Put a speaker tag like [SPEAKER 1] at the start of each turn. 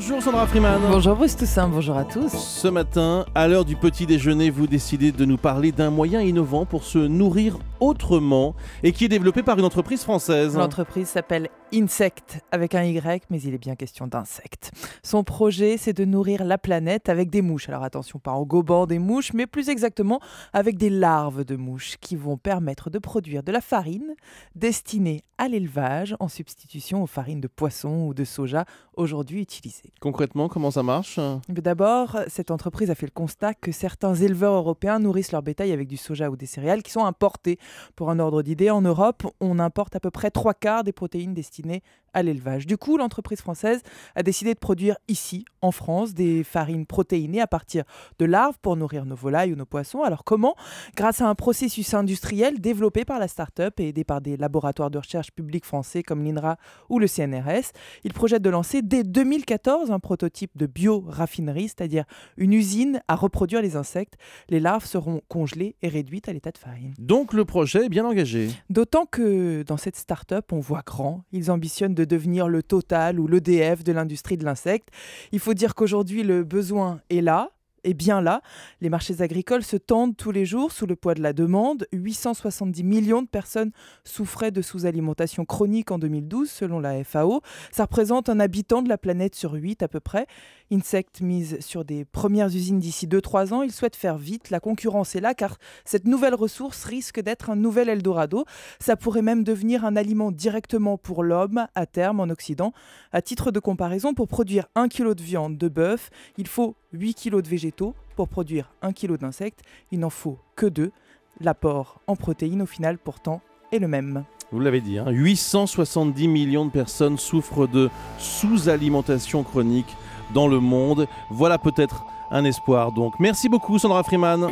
[SPEAKER 1] Bonjour Sandra Freeman.
[SPEAKER 2] Bonjour Bruce Toussaint, bonjour à tous.
[SPEAKER 1] Ce matin, à l'heure du petit déjeuner, vous décidez de nous parler d'un moyen innovant pour se nourrir autrement et qui est développé par une entreprise française.
[SPEAKER 2] L'entreprise s'appelle Insect avec un Y, mais il est bien question d'insectes. Son projet, c'est de nourrir la planète avec des mouches. Alors attention, pas en gobant des mouches, mais plus exactement avec des larves de mouches qui vont permettre de produire de la farine destinée à l'élevage en substitution aux farines de poisson ou de soja aujourd'hui utilisées.
[SPEAKER 1] Concrètement, comment ça marche ?
[SPEAKER 2] D'abord, cette entreprise a fait le constat que certains éleveurs européens nourrissent leur bétail avec du soja ou des céréales qui sont importés. Pour un ordre d'idée, en Europe, on importe à peu près 3/4 des protéines destinées à l'élevage. Du coup, l'entreprise française a décidé de produire ici, en France, des farines protéinées à partir de larves pour nourrir nos volailles ou nos poissons. Alors comment ? Grâce à un processus industriel développé par la start-up et aidé par des laboratoires de recherche publics français comme l'INRA ou le CNRS. Il projette de lancer dès 2014 un prototype de bio-raffinerie, c'est-à-dire une usine à reproduire les insectes. Les larves seront congelées et réduites à l'état de farine.
[SPEAKER 1] Donc le projet est bien engagé.
[SPEAKER 2] D'autant que dans cette start-up, on voit grand. Ils ambitionnent de devenir le Total ou l'EDF de l'industrie de l'insecte. Il faut dire qu'aujourd'hui, le besoin est là. Et bien là, les marchés agricoles se tendent tous les jours sous le poids de la demande. 870 millions de personnes souffraient de sous-alimentation chronique en 2012, selon la FAO. Ça représente un habitant de la planète sur 8 à peu près. Insect mise sur des premières usines d'ici 2-3 ans. Il souhaite faire vite. La concurrence est là car cette nouvelle ressource risque d'être un nouvel Eldorado. Ça pourrait même devenir un aliment directement pour l'homme à terme en Occident. À titre de comparaison, pour produire 1 kg de viande de bœuf, il faut 8 kg de végétaux. Pour produire 1 kg d'insectes, il n'en faut que 2. L'apport en protéines, au final, pourtant, est le même.
[SPEAKER 1] Vous l'avez dit, 870 millions de personnes souffrent de sous-alimentation chronique dans le monde. Voilà peut-être un espoir donc. Merci beaucoup Sandra Freeman.